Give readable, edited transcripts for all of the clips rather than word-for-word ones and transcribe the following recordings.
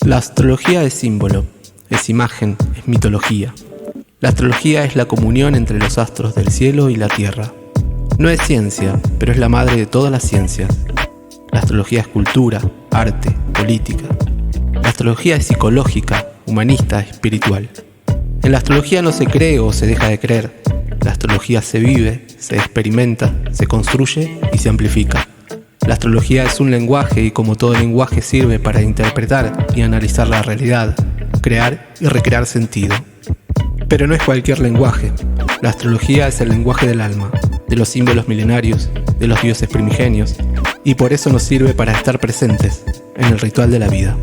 La astrología es símbolo, es imagen, es mitología. La astrología es la comunión entre los astros del cielo y la tierra. No es ciencia, pero es la madre de todas las ciencias. La astrología es cultura, arte, política. La astrología es psicológica, humanista, espiritual. En la astrología no se cree o se deja de creer. La astrología se vive, se experimenta, se construye y se amplifica. La astrología es un lenguaje y como todo lenguaje sirve para interpretar y analizar la realidad, crear y recrear sentido. Pero no es cualquier lenguaje. La astrología es el lenguaje del alma, de los símbolos milenarios, de los dioses primigenios, y por eso nos sirve para estar presentes en el ritual de la vida.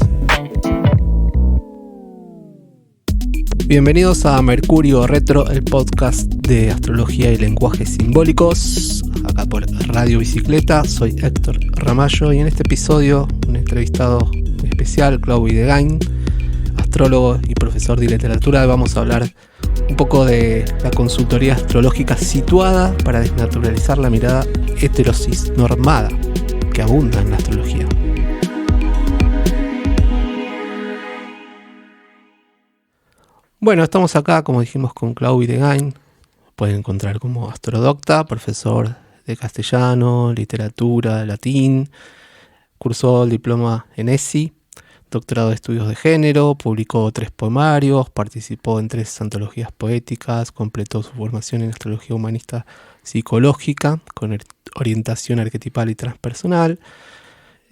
Bienvenidos a Mercurio Retro, el podcast de astrología y lenguajes simbólicos, acá por Radio Bicicleta. Soy Héctor Ramallo y en este episodio un entrevistado especial, Clau Videgain, astrólogo y profesor de literatura. Vamos a hablar un poco de la consultoría astrológica situada para desnaturalizar la mirada heterosis-normada que abunda en la astrología. Bueno, estamos acá, como dijimos, con Clau Videgain. Pueden encontrar como astrodocta, profesor de castellano, literatura, latín. Cursó el diploma en ESI, doctorado de estudios de género, publicó 3 poemarios, participó en 3 antologías poéticas, completó su formación en astrología humanista psicológica con orientación arquetipal y transpersonal.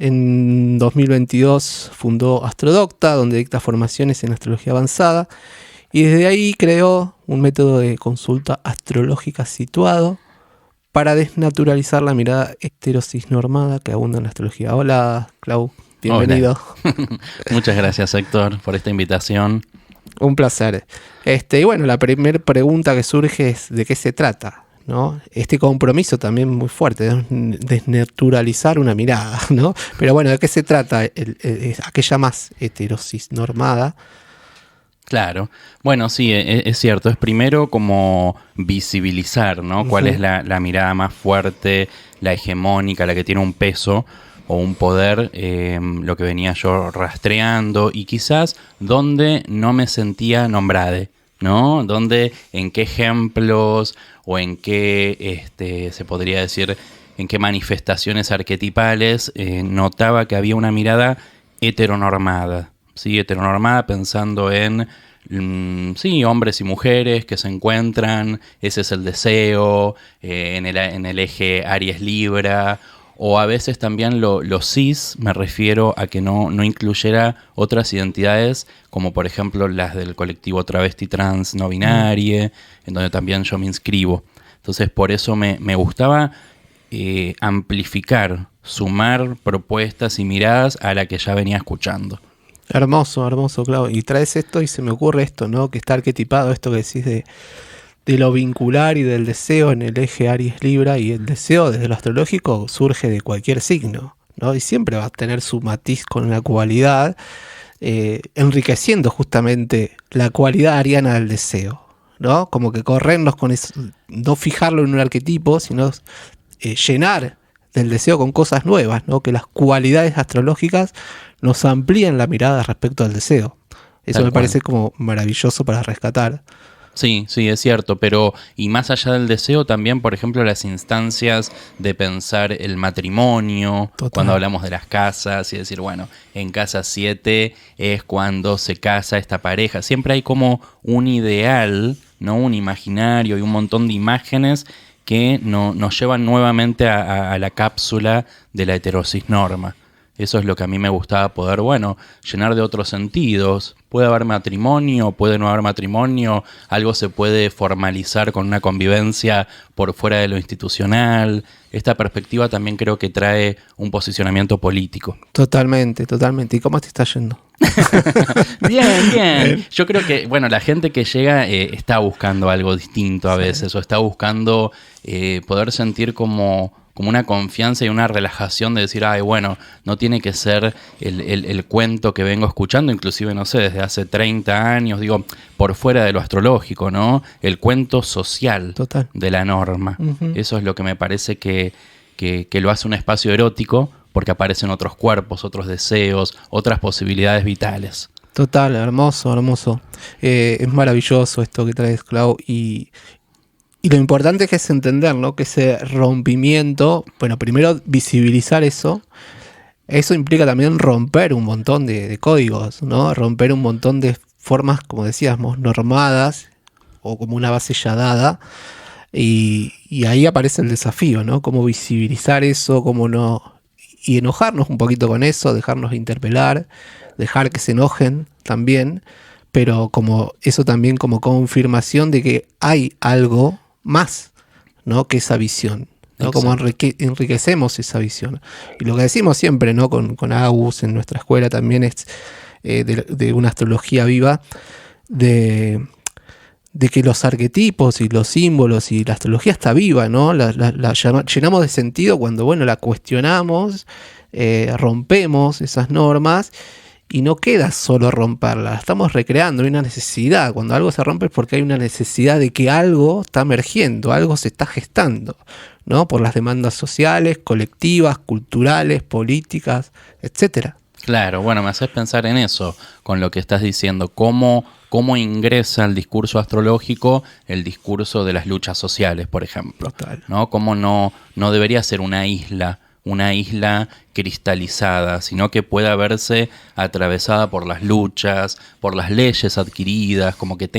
En 2022 fundó Astrodocta, donde dicta formaciones en astrología avanzada. Y desde ahí creó un método de consulta astrológica situado para desnaturalizar la mirada heterosis-normada que abunda en la astrología. Hola, Clau, bienvenido. Hola. Muchas gracias, Héctor, por esta invitación. Un placer. Y bueno, la primera pregunta que surge es ¿de qué se trata? ¿No? Este compromiso también muy fuerte, de desnaturalizar una mirada, ¿no? Pero bueno, ¿de qué se trata? Aquella más heterosis-normada. Claro. Bueno, sí, es cierto. Es primero como visibilizar, ¿no? ¿Cuál es la mirada más fuerte, la hegemónica, la que tiene un peso o un poder, lo que venía yo rastreando y quizás donde no me sentía nombrade, ¿no? Donde, en qué ejemplos o en qué, se podría decir, en qué manifestaciones arquetipales notaba que había una mirada heteronormada. Sí, heteronormada pensando en hombres y mujeres que se encuentran, ese es el deseo, en el eje Aries-Libra, o a veces también lo cis, me refiero a que no incluyera otras identidades, como por ejemplo las del colectivo travesti trans no binarie, en donde también yo me inscribo. Entonces por eso me gustaba amplificar, sumar propuestas y miradas a la que ya venía escuchando. Hermoso, Clau. Y traes esto y se me ocurre esto, ¿no? Que está arquetipado, esto que decís de lo vincular y del deseo en el eje Aries-Libra, y el deseo desde lo astrológico surge de cualquier signo, ¿no? Y siempre va a tener su matiz con una cualidad, enriqueciendo justamente la cualidad ariana del deseo, ¿no? Como que corrernos con eso, no fijarlo en un arquetipo, sino llenar del deseo con cosas nuevas, ¿no? Que las cualidades astrológicas nos amplían la mirada respecto al deseo. Eso me parece como maravilloso para rescatar. Sí, es cierto, pero y más allá del deseo también, por ejemplo, las instancias de pensar el matrimonio. Total. Cuando hablamos de las casas y decir, bueno, en casa 7 es cuando se casa esta pareja. Siempre hay como un ideal, ¿no? Un imaginario y un montón de imágenes que nos llevan nuevamente a la cápsula de la heterosis norma. Eso es lo que a mí me gustaba poder, llenar de otros sentidos. Puede haber matrimonio, puede no haber matrimonio, algo se puede formalizar con una convivencia por fuera de lo institucional. Esta perspectiva también creo que trae un posicionamiento político. Totalmente. ¿Y cómo te está yendo? Bien. Yo creo que, la gente que llega está buscando algo distinto a veces, o está buscando poder sentir como una confianza y una relajación de decir, no tiene que ser el cuento que vengo escuchando, inclusive, no sé, desde hace 30 años, digo, por fuera de lo astrológico, ¿no? El cuento social. Total. De la norma. Uh-huh. Eso es lo que me parece que lo hace un espacio erótico, porque aparecen otros cuerpos, otros deseos, otras posibilidades vitales. Total, hermoso, hermoso. Es maravilloso esto que traes, Clau. Y lo importante que es entender, ¿no? Que ese rompimiento, bueno, primero visibilizar eso. Eso implica también romper un montón de códigos, ¿no? Romper un montón de formas, como decíamos, normadas o como una base ya dada. Y ahí aparece el desafío, ¿no? Cómo visibilizar eso, cómo no... Y enojarnos un poquito con eso, dejarnos interpelar, dejar que se enojen también, pero como eso también como confirmación de que hay algo más, ¿no? Que esa visión, ¿no? Como enriquecemos esa visión. Y lo que decimos siempre, ¿no? Con Agus en nuestra escuela también es de una astrología viva, de que los arquetipos y los símbolos y la astrología está viva, ¿no? La llenamos de sentido cuando, bueno, la cuestionamos, rompemos esas normas y no queda solo romperla, la estamos recreando, hay una necesidad. Cuando algo se rompe es porque hay una necesidad de que algo está emergiendo, algo se está gestando, ¿no? Por las demandas sociales, colectivas, culturales, políticas, etcétera. Claro, bueno, me haces pensar en eso, con lo que estás diciendo, cómo ingresa al discurso astrológico el discurso de las luchas sociales, por ejemplo. Total. ¿No? Cómo no debería ser una isla cristalizada, sino que pueda verse atravesada por las luchas, por las leyes adquiridas, como que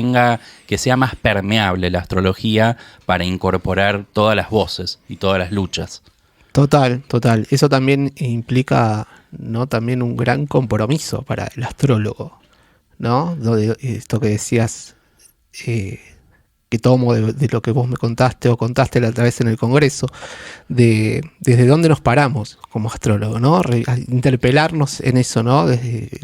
sea más permeable la astrología para incorporar todas las voces y todas las luchas. Total. Eso también implica, ¿no? También un gran compromiso para el astrólogo, ¿no? Esto que decías, que tomo de lo que vos me contaste o contaste la otra vez en el Congreso, desde dónde nos paramos como astrólogo, ¿no? Interpelarnos en eso, ¿no?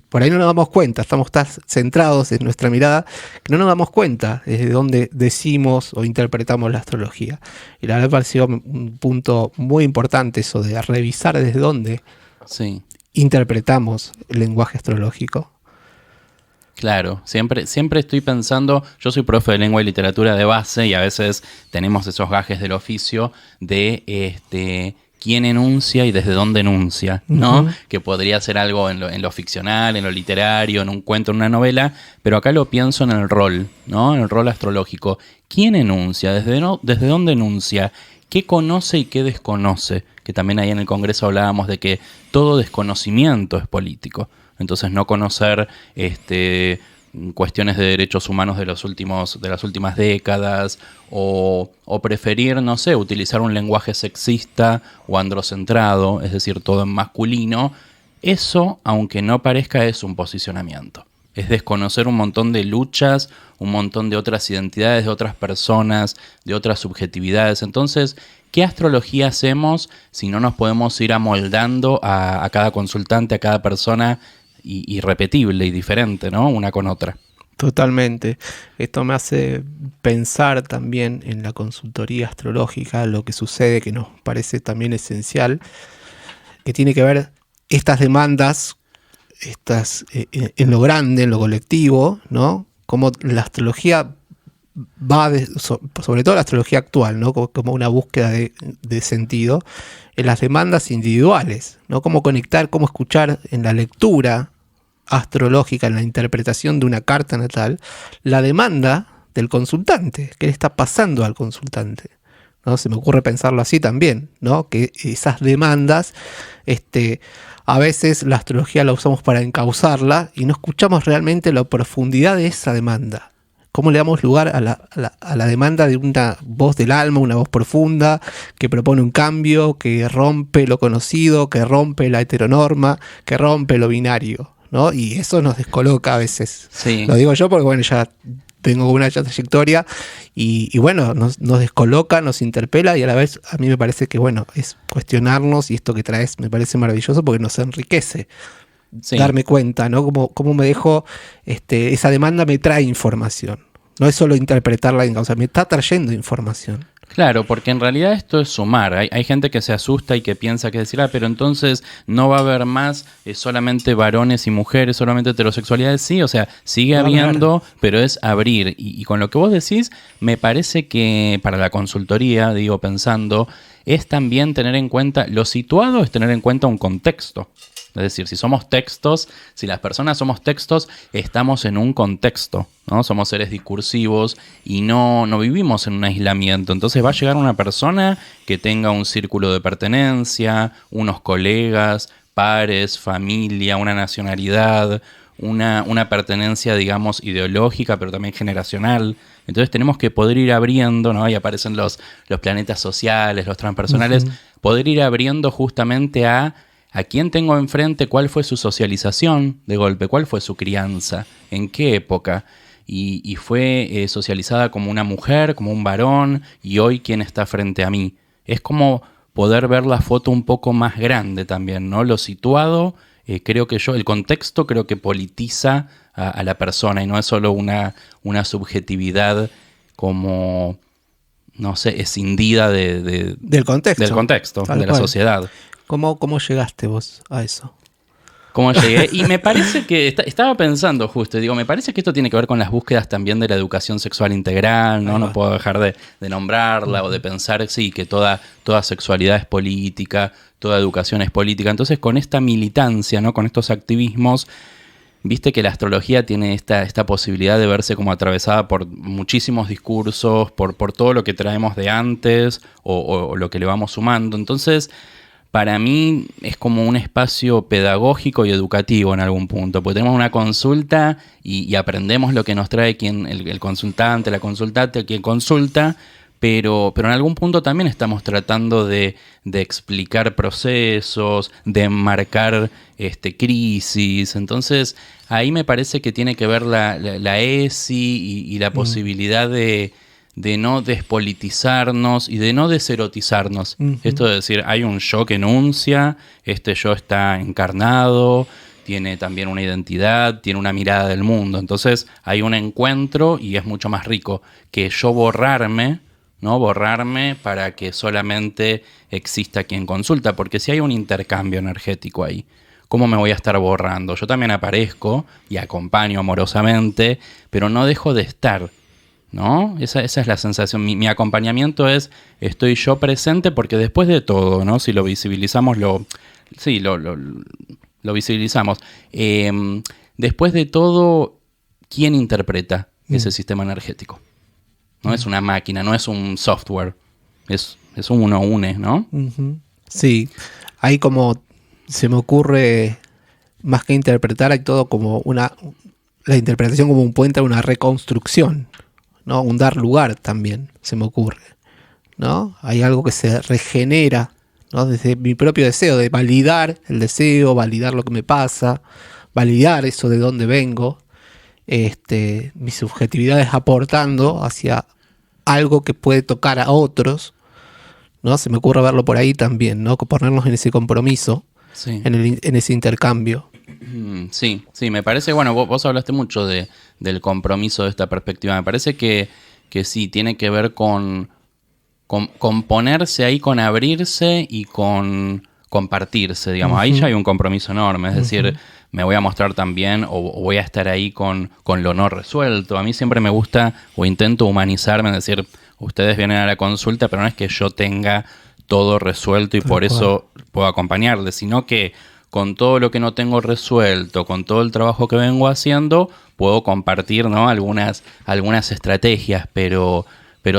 Por ahí no nos damos cuenta, estamos tan centrados en nuestra mirada que no nos damos cuenta desde dónde decimos o interpretamos la astrología. Y la verdad me pareció un punto muy importante eso de revisar desde dónde interpretamos el lenguaje astrológico. Claro, siempre estoy pensando, yo soy profe de lengua y literatura de base y a veces tenemos esos gajes del oficio de quién enuncia y desde dónde enuncia, ¿no? Uh-huh. Que podría ser algo en lo ficcional, en lo literario, en un cuento, en una novela, pero acá lo pienso en el rol, ¿no? En el rol astrológico. ¿Quién enuncia? ¿Desde dónde enuncia? ¿Qué conoce y qué desconoce? Que también ahí en el Congreso hablábamos de que todo desconocimiento es político. Entonces no conocer cuestiones de derechos humanos de las últimas décadas o preferir, no sé, utilizar un lenguaje sexista o androcentrado, es decir, todo en masculino, eso, aunque no parezca, es un posicionamiento. Es desconocer un montón de luchas, un montón de otras identidades, de otras personas, de otras subjetividades. Entonces, ¿qué astrología hacemos si no nos podemos ir amoldando a cada consultante, a cada persona irrepetible y diferente, ¿no? Una con otra? Totalmente. Esto me hace pensar también en la consultoría astrológica, lo que sucede que nos parece también esencial, que tiene que ver estas demandas, en lo grande, en lo colectivo, ¿no? Como la astrología va, sobre todo la astrología actual, ¿no? Como una búsqueda de sentido en las demandas individuales, ¿no? Cómo conectar, cómo escuchar en la lectura astrológica, en la interpretación de una carta natal, la demanda del consultante, qué le está pasando al consultante, ¿no? Se me ocurre pensarlo así también, ¿no? Que esas demandas, a veces la astrología la usamos para encauzarla y no escuchamos realmente la profundidad de esa demanda. ¿Cómo le damos lugar a la demanda de una voz del alma, una voz profunda, que propone un cambio, que rompe lo conocido, que rompe la heteronorma, que rompe lo binario, ¿no? Y eso nos descoloca a veces. Sí. Lo digo yo porque, bueno, ya tengo una trayectoria y bueno, nos descoloca, nos interpela y a la vez a mí me parece que, bueno, es cuestionarnos y esto que traes me parece maravilloso porque nos enriquece. Sí. Darme cuenta, ¿no? Cómo me dejo, esa demanda me trae información. No es solo interpretarla, o sea, me está trayendo información. Claro, porque en realidad esto es sumar. Hay gente que se asusta y que piensa que decir, pero entonces no va a haber más solamente varones y mujeres, solamente heterosexualidades. Sí, o sea, sigue habiendo, pero es abrir. Y con lo que vos decís, me parece que para la consultoría, digo, pensando, es también tener en cuenta, lo situado es tener en cuenta un contexto. Es decir, si somos textos, si las personas somos textos, estamos en un contexto, ¿no? Somos seres discursivos y no vivimos en un aislamiento. Entonces va a llegar una persona que tenga un círculo de pertenencia, unos colegas, pares, familia, una nacionalidad, una pertenencia, digamos, ideológica, pero también generacional. Entonces tenemos que poder ir abriendo, ¿no? Y aparecen los planetas sociales, los transpersonales, poder ir abriendo justamente a quién tengo enfrente, cuál fue su socialización de golpe, cuál fue su crianza, en qué época. Y fue socializada como una mujer, como un varón, y hoy quién está frente a mí. Es como poder ver la foto un poco más grande también, ¿no? Lo situado, creo que el contexto creo que politiza a la persona y no es solo una subjetividad como, no sé, escindida del contexto, de la sociedad. ¿Cómo llegaste vos a eso? ¿Cómo llegué? Y me parece que, estaba pensando justo, digo, me parece que esto tiene que ver con las búsquedas también de la educación sexual integral, ¿no? No puedo dejar de nombrarla o de pensar, sí, que toda sexualidad es política, toda educación es política. Entonces, con esta militancia, ¿no? Con estos activismos, viste que la astrología tiene esta posibilidad de verse como atravesada por muchísimos discursos, por todo lo que traemos de antes o lo que le vamos sumando. Entonces, para mí es como un espacio pedagógico y educativo en algún punto, porque tenemos una consulta y aprendemos lo que nos trae el consultante, la consultante, quien consulta, pero en algún punto también estamos tratando de explicar procesos, de enmarcar crisis. Entonces ahí me parece que tiene que ver la ESI y la posibilidad de no despolitizarnos y de no deserotizarnos. Esto de decir, hay un yo que enuncia, este yo está encarnado, tiene también una identidad, tiene una mirada del mundo. Entonces hay un encuentro y es mucho más rico que yo borrarme, ¿no? Borrarme para que solamente exista quien consulta, porque si hay un intercambio energético ahí, ¿cómo me voy a estar borrando? Yo también aparezco y acompaño amorosamente, pero no dejo de estar, ¿no? Esa es la sensación. Mi acompañamiento es, estoy yo presente, porque después de todo, ¿no? Si lo visibilizamos, lo visibilizamos. Después de todo, ¿quién interpreta ese sistema energético? No es una máquina, no es un software, es uno une, ¿no? Sí, ahí como se me ocurre, más que interpretar, hay todo como la interpretación como un puente a una reconstrucción, ¿no? Un dar lugar también, se me ocurre, ¿no? Hay algo que se regenera, ¿no? Desde mi propio deseo de validar el deseo, validar lo que me pasa, validar eso de dónde vengo, mis subjetividades aportando hacia algo que puede tocar a otros, ¿no? Se me ocurre verlo por ahí también, ¿no? Ponernos en ese compromiso, sí, en ese intercambio. Sí, me parece, bueno, vos hablaste mucho del compromiso de esta perspectiva. Me parece que sí, tiene que ver con ponerse ahí, con abrirse y con compartirse, digamos. Ahí ya hay un compromiso enorme, es decir, me voy a mostrar también o voy a estar ahí con lo no resuelto. A mí siempre me gusta o intento humanizarme, es decir, ustedes vienen a la consulta, pero no es que yo tenga todo resuelto y por eso puedo acompañarles, sino que con todo lo que no tengo resuelto, con todo el trabajo que vengo haciendo, puedo compartir, ¿no? algunas estrategias, pero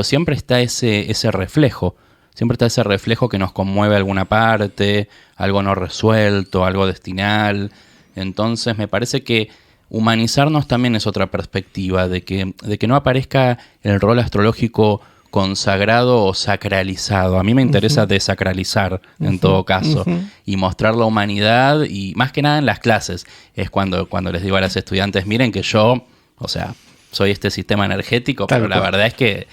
siempre está ese reflejo. Siempre está ese reflejo que nos conmueve alguna parte, algo no resuelto, algo destinal. Entonces me parece que humanizarnos también es otra perspectiva, de que no aparezca el rol astrológico consagrado o sacralizado. A mí me interesa desacralizar en todo caso y mostrar la humanidad, y más que nada en las clases es cuando les digo a las estudiantes, miren que yo, o sea, soy este sistema energético, pero la verdad es que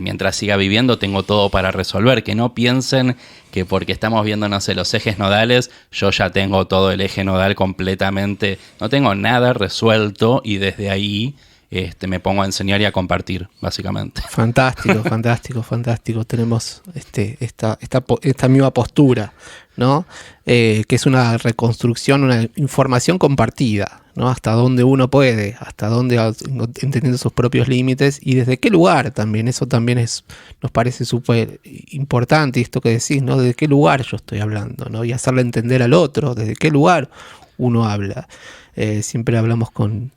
mientras siga viviendo tengo todo para resolver. Que no piensen que porque estamos viendo, no sé, los ejes nodales, yo ya tengo todo el eje nodal completamente, no tengo nada resuelto y desde ahí me pongo a enseñar y a compartir, básicamente. Fantástico, fantástico, fantástico. Tenemos esta misma postura, ¿no? Que es una reconstrucción, una información compartida, ¿no? Hasta dónde uno puede, hasta dónde, entendiendo sus propios límites y desde qué lugar también. Eso también nos parece súper importante, esto que decís, ¿no? Desde qué lugar yo estoy hablando, ¿no? Y hacerle entender al otro desde qué lugar uno habla. Siempre hablamos con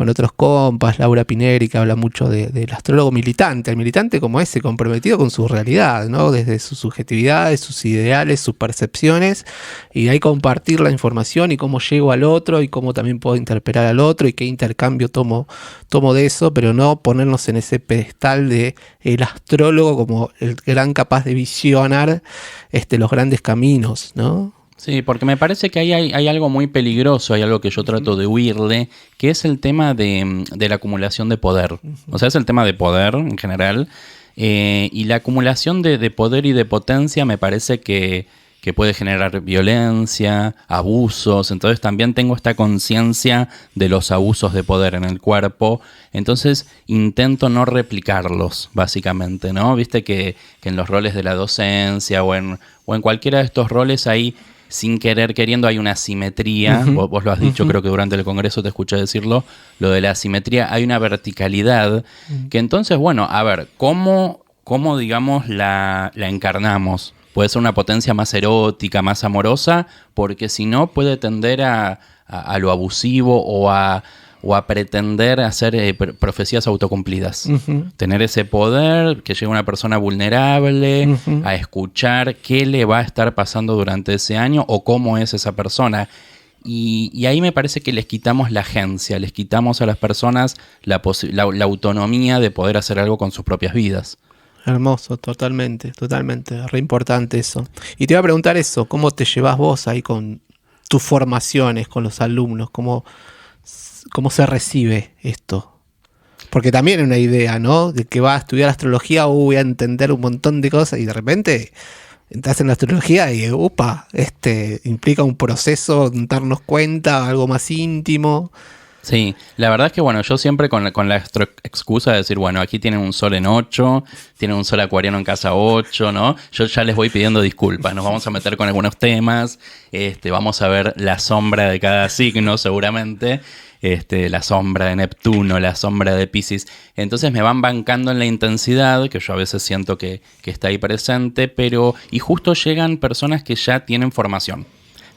otros compas, Laura Pineri, que habla mucho del astrólogo militante, el militante como ese, comprometido con su realidad, ¿no? Desde sus subjetividades, sus ideales, sus percepciones, y de ahí compartir la información y cómo llego al otro y cómo también puedo interpelar al otro y qué intercambio tomo de eso, pero no ponernos en ese pedestal de el astrólogo como el gran capaz de visionar los grandes caminos, ¿no? Sí, porque me parece que ahí hay algo muy peligroso, hay algo que yo trato de huirle, que es el tema de la acumulación de poder. O sea, es el tema de poder en general, y la acumulación de poder y de potencia me parece que puede generar violencia, abusos. Entonces también tengo esta conciencia de los abusos de poder en el cuerpo. Entonces intento no replicarlos, básicamente, ¿no? Viste que en los roles de la docencia o en cualquiera de estos roles hay, sin querer queriendo, hay una asimetría. Vos lo has dicho, creo que durante el congreso te escuché decirlo, lo de la asimetría, hay una verticalidad que entonces, bueno, a ver, ¿cómo digamos la encarnamos? Puede ser una potencia más erótica, más amorosa, porque si no puede tender a lo abusivo o a pretender hacer profecías autocumplidas. Tener ese poder, que llegue una persona vulnerable a escuchar qué le va a estar pasando durante ese año o cómo es esa persona. Y ahí me parece que les quitamos la agencia, les quitamos a las personas la autonomía de poder hacer algo con sus propias vidas. Hermoso, totalmente, re importante eso. Y te iba a preguntar eso, ¿cómo te llevas vos ahí con tus formaciones, con los alumnos? ¿Cómo se recibe esto? Porque también hay una idea, ¿no? De que va a estudiar astrología, voy a entender un montón de cosas y de repente entras en la astrología y implica un proceso, darnos cuenta, algo más íntimo. Sí, la verdad es que bueno, yo siempre con la excusa de decir, bueno, aquí tienen un sol en 8, tienen un sol acuariano en casa 8, ¿no? Yo ya les voy pidiendo disculpas, nos vamos a meter con algunos temas, vamos a ver la sombra de cada signo seguramente, la sombra de Neptuno, la sombra de Piscis, entonces me van bancando en la intensidad, que yo a veces siento que está ahí presente, y justo llegan personas que ya tienen formación.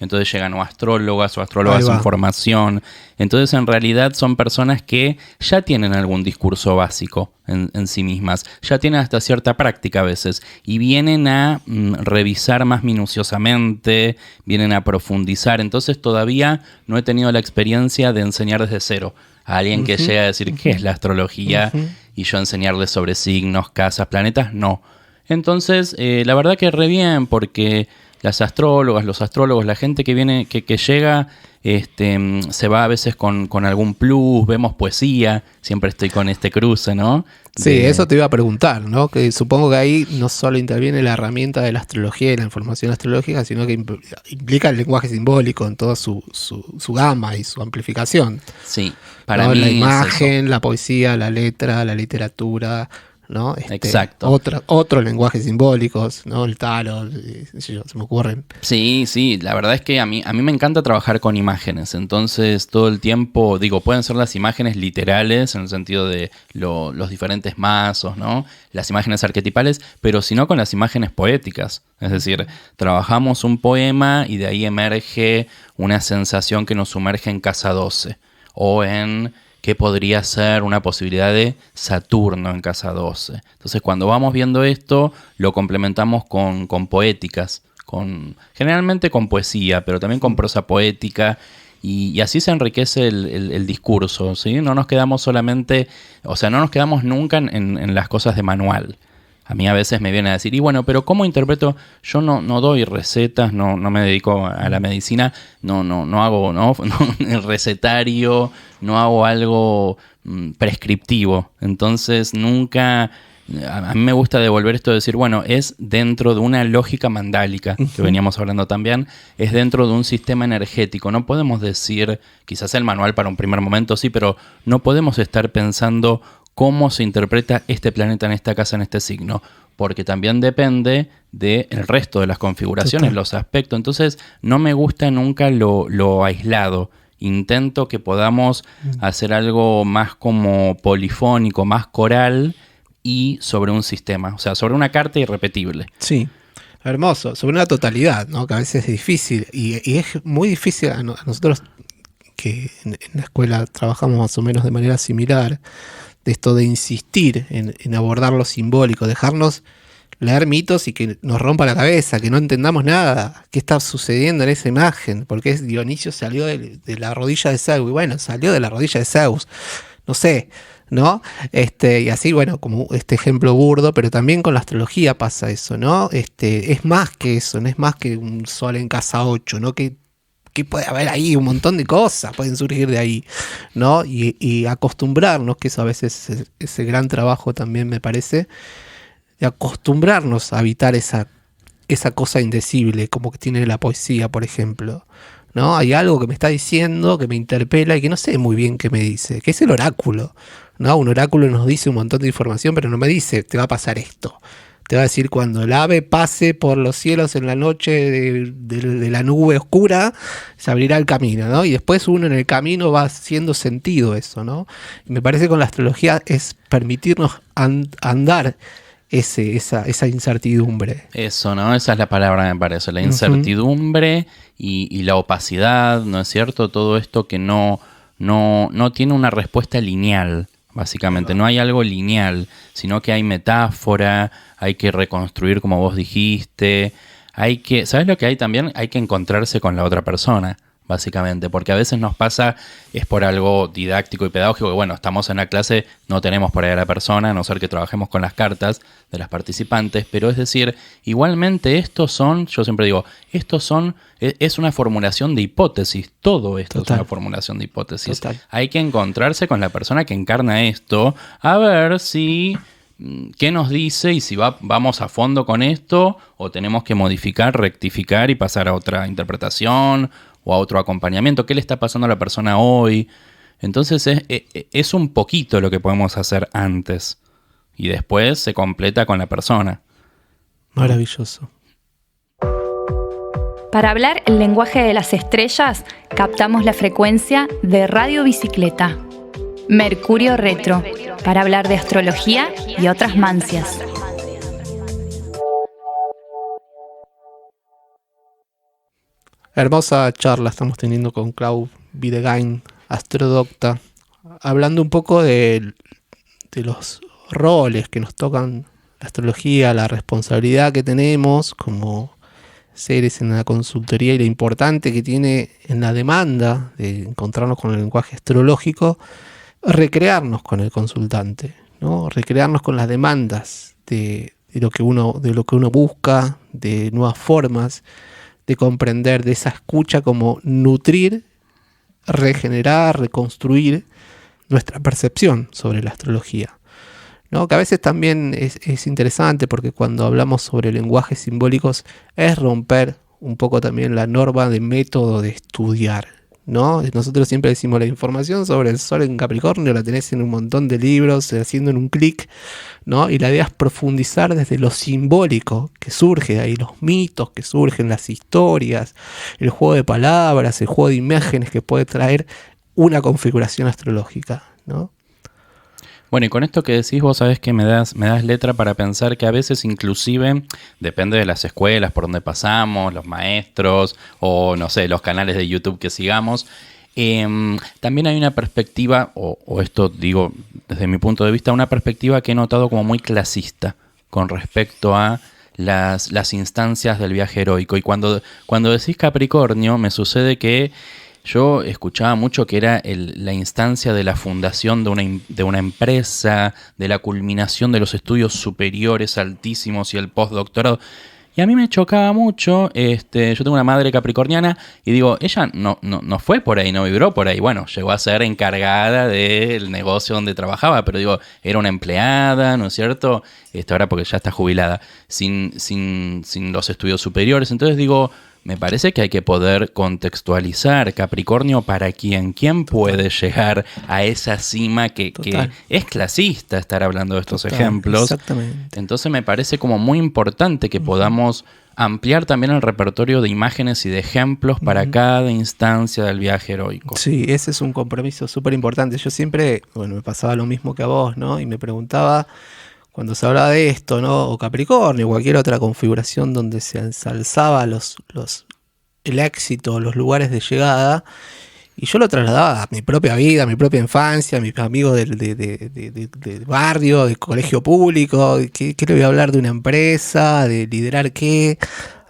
Entonces llegan o astrólogas en formación. Entonces en realidad son personas que ya tienen algún discurso básico en sí mismas. Ya tienen hasta cierta práctica a veces. Y vienen a revisar más minuciosamente, vienen a profundizar. Entonces todavía no he tenido la experiencia de enseñar desde cero a alguien que llega a decir qué es la astrología y yo enseñarles sobre signos, casas, planetas. No. Entonces la verdad que re bien, porque las astrólogas, los astrólogos, la gente que viene, que llega, se va a veces con algún plus, vemos poesía, siempre estoy con este cruce, ¿no? Sí, eso te iba a preguntar, ¿no? Que supongo que ahí no solo interviene la herramienta de la astrología y la información astrológica, sino que implica el lenguaje simbólico en toda su gama y su amplificación. Sí, para mí la imagen, la poesía, la letra, la literatura, ¿no? Exacto. Otros lenguajes simbólicos, ¿no? El tarot, se me ocurren. Sí, la verdad es que a mí me encanta trabajar con imágenes, entonces todo el tiempo, pueden ser las imágenes literales en el sentido de los diferentes mazos, ¿no? Las imágenes arquetipales, pero si no con las imágenes poéticas, es decir, trabajamos un poema y de ahí emerge una sensación que nos sumerge en casa 12 o en que podría ser una posibilidad de Saturno en casa 12. Entonces, cuando vamos viendo esto, lo complementamos con poéticas, generalmente con poesía, pero también con prosa poética, y así se enriquece el discurso, ¿sí? No nos quedamos solamente, no nos quedamos nunca en las cosas de manual. A mí a veces me viene a decir, y bueno, pero ¿cómo interpreto? Yo no doy recetas, no me dedico a la medicina, no hago el recetario, no hago algo prescriptivo. Entonces nunca a mí me gusta devolver esto de decir, bueno, es dentro de una lógica mandálica, que veníamos hablando también, es dentro de un sistema energético. No podemos decir, quizás el manual para un primer momento sí, pero no podemos estar pensando cómo se interpreta este planeta en esta casa, en este signo, porque también depende del resto de las configuraciones, total, los aspectos. Entonces, no me gusta nunca lo aislado. Intento que podamos hacer algo más como polifónico, más coral y sobre un sistema, o sea, sobre una carta irrepetible. Sí, hermoso, sobre una totalidad, ¿no? Que a veces es difícil y es muy difícil a nosotros que en la escuela trabajamos más o menos de manera similar, de esto de insistir en abordar lo simbólico, dejarnos leer mitos y que nos rompa la cabeza, que no entendamos nada, qué está sucediendo en esa imagen, porque Dionisio salió de la rodilla de Zeus, y bueno, salió de la rodilla de Zeus, no sé, ¿no? Y así, bueno, como este ejemplo burdo, pero también con la astrología pasa eso, ¿no? Es más que eso, no es más que un sol en casa 8, ¿no? Que puede haber ahí un montón de cosas, pueden surgir de ahí, ¿no? Y acostumbrarnos, que eso a veces es ese gran trabajo también me parece, de acostumbrarnos a habitar esa cosa indecible, como que tiene la poesía, por ejemplo, ¿no? Hay algo que me está diciendo, que me interpela y que no sé muy bien qué me dice, que es el oráculo, ¿no? Un oráculo nos dice un montón de información, pero no me dice, te va a pasar esto. Te va a decir, cuando el ave pase por los cielos en la noche de la nube oscura, se abrirá el camino, ¿no? Y después uno en el camino va haciendo sentido eso, ¿no? Y me parece que con la astrología es permitirnos andar esa incertidumbre. Eso, ¿no? Esa es la palabra, me parece. La incertidumbre y la opacidad, ¿no es cierto? Todo esto que no tiene una respuesta lineal. Básicamente, no hay algo lineal, sino que hay metáfora, hay que reconstruir como vos dijiste, ¿sabes lo que hay también? Hay que encontrarse con la otra persona, básicamente, porque a veces nos pasa, es por algo didáctico y pedagógico, que bueno, estamos en la clase, no tenemos por ahí a la persona, a no ser que trabajemos con las cartas de las participantes, pero es decir, igualmente yo siempre digo, es una formulación de hipótesis, todo esto Total. Es una formulación de hipótesis. Total. Hay que encontrarse con la persona que encarna esto, a ver si qué nos dice y si vamos a fondo con esto o tenemos que modificar, rectificar y pasar a otra interpretación o a otro acompañamiento. ¿Qué le está pasando a la persona hoy? Entonces es un poquito lo que podemos hacer antes y después se completa con la persona. Maravilloso. Para hablar el lenguaje de las estrellas, captamos la frecuencia de Radio Bicicleta. Mercurio Retro, para hablar de astrología y otras mancias. Hermosa charla estamos teniendo con Clau Videgain, astrodocta, hablando un poco de los roles que nos tocan la astrología, la responsabilidad que tenemos como seres en la consultoría y lo importante que tiene en la demanda de encontrarnos con el lenguaje astrológico, recrearnos con el consultante, ¿no? Recrearnos con las demandas de lo que uno busca, de nuevas formas de comprender, de esa escucha, como nutrir, regenerar, reconstruir nuestra percepción sobre la astrología, ¿no? Que a veces también es interesante porque cuando hablamos sobre lenguajes simbólicos es romper un poco también la norma de método de estudiar, ¿no? Nosotros siempre decimos, la información sobre el sol en Capricornio la tenés en un montón de libros, haciendo en un clic, ¿no? Y la idea es profundizar desde lo simbólico que surge de ahí, los mitos que surgen, las historias, el juego de palabras, el juego de imágenes que puede traer una configuración astrológica, ¿no? Bueno, y con esto que decís, vos sabés que me das letra para pensar que a veces inclusive, depende de las escuelas por donde pasamos, los maestros o no sé, los canales de YouTube que sigamos, también hay una perspectiva, o esto digo desde mi punto de vista, una perspectiva que he notado como muy clasista con respecto a las instancias del viaje heroico. Y cuando decís Capricornio, me sucede que yo escuchaba mucho que era la instancia de la fundación de una empresa, de la culminación de los estudios superiores altísimos y el postdoctorado. Y a mí me chocaba mucho, yo tengo una madre capricorniana y digo, ella no fue por ahí, no vibró por ahí. Bueno, llegó a ser encargada del negocio donde trabajaba, pero digo, era una empleada, ¿no es cierto? Ahora porque ya está jubilada, sin los estudios superiores. Entonces digo, me parece que hay que poder contextualizar Capricornio para quién puede llegar a esa cima que es clasista estar hablando de estos ejemplos. Exactamente. Entonces me parece como muy importante que podamos ampliar también el repertorio de imágenes y de ejemplos para cada instancia del viaje heroico. Sí, ese es un compromiso súper importante. Yo siempre, me pasaba lo mismo que a vos, ¿no? Y me preguntaba, cuando se hablaba de esto, ¿no? O Capricornio, cualquier otra configuración donde se ensalzaba el éxito, los lugares de llegada, y yo lo trasladaba a mi propia vida, a mi propia infancia, a mis amigos del barrio, del colegio público. ¿Qué le voy a hablar de una empresa, de liderar qué?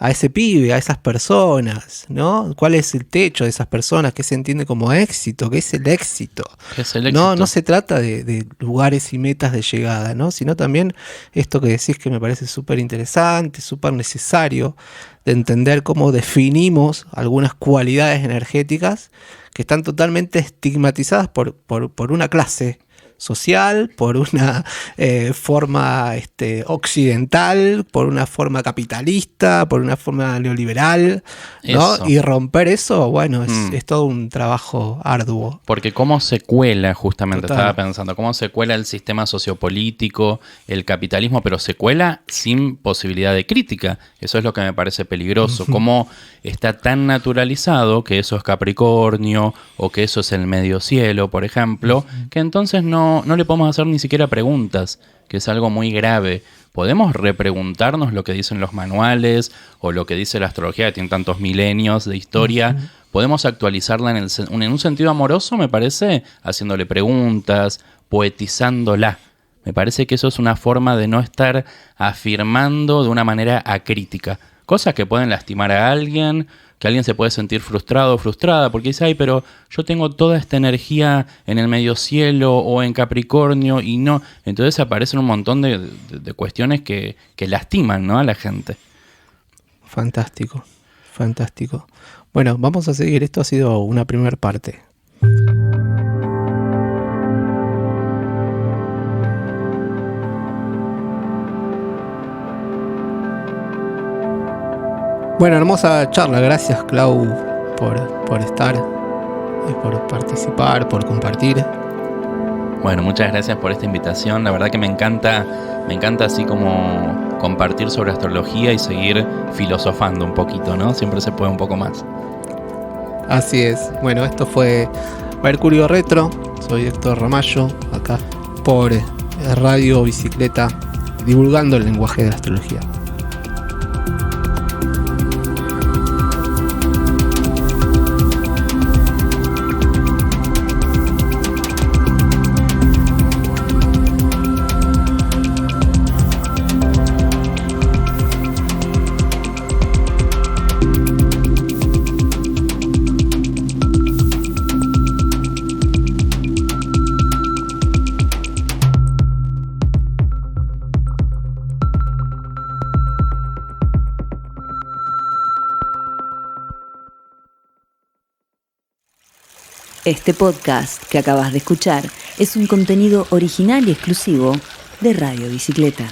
A ese pibe, a esas personas, ¿no? ¿Cuál es el techo de esas personas? ¿Qué se entiende como éxito? ¿Qué es el éxito? ¿Qué es el éxito? No se trata de lugares y metas de llegada, ¿no? Sino también esto que decís, que me parece súper interesante, súper necesario, de entender cómo definimos algunas cualidades energéticas que están totalmente estigmatizadas por una clase social, por una forma occidental, por una forma capitalista, por una forma neoliberal, ¿no? Eso. Y romper eso, bueno, es todo un trabajo arduo. Porque cómo se cuela, justamente, Total. estaba pensando, cómo se cuela el sistema sociopolítico, el capitalismo, pero se cuela sin posibilidad de crítica. Eso es lo que me parece peligroso. Cómo está tan naturalizado que eso es Capricornio o que eso es el medio cielo, por ejemplo, que entonces no le podemos hacer ni siquiera preguntas, que es algo muy grave. Podemos repreguntarnos lo que dicen los manuales o lo que dice la astrología, que tiene tantos milenios de historia. Podemos actualizarla en un sentido amoroso, me parece, haciéndole preguntas, poetizándola. Me parece que eso es una forma de no estar afirmando de una manera acrítica. Cosas que pueden lastimar a alguien, que alguien se puede sentir frustrado o frustrada porque dice, ay, pero yo tengo toda esta energía en el medio cielo o en Capricornio y no. Entonces aparecen un montón de cuestiones que lastiman, ¿no? A la gente. Fantástico, fantástico. Bueno, vamos a seguir. Esto ha sido una primera parte. Bueno, hermosa charla. Gracias, Clau, por estar, por participar, por compartir. Bueno, muchas gracias por esta invitación. La verdad que me encanta así como compartir sobre astrología y seguir filosofando un poquito, ¿no? Siempre se puede un poco más. Así es. Bueno, esto fue Mercurio Retro. Soy Héctor Ramallo, acá por Radio Bicicleta, divulgando el lenguaje de la astrología. Este podcast que acabas de escuchar es un contenido original y exclusivo de Radio Bicicleta.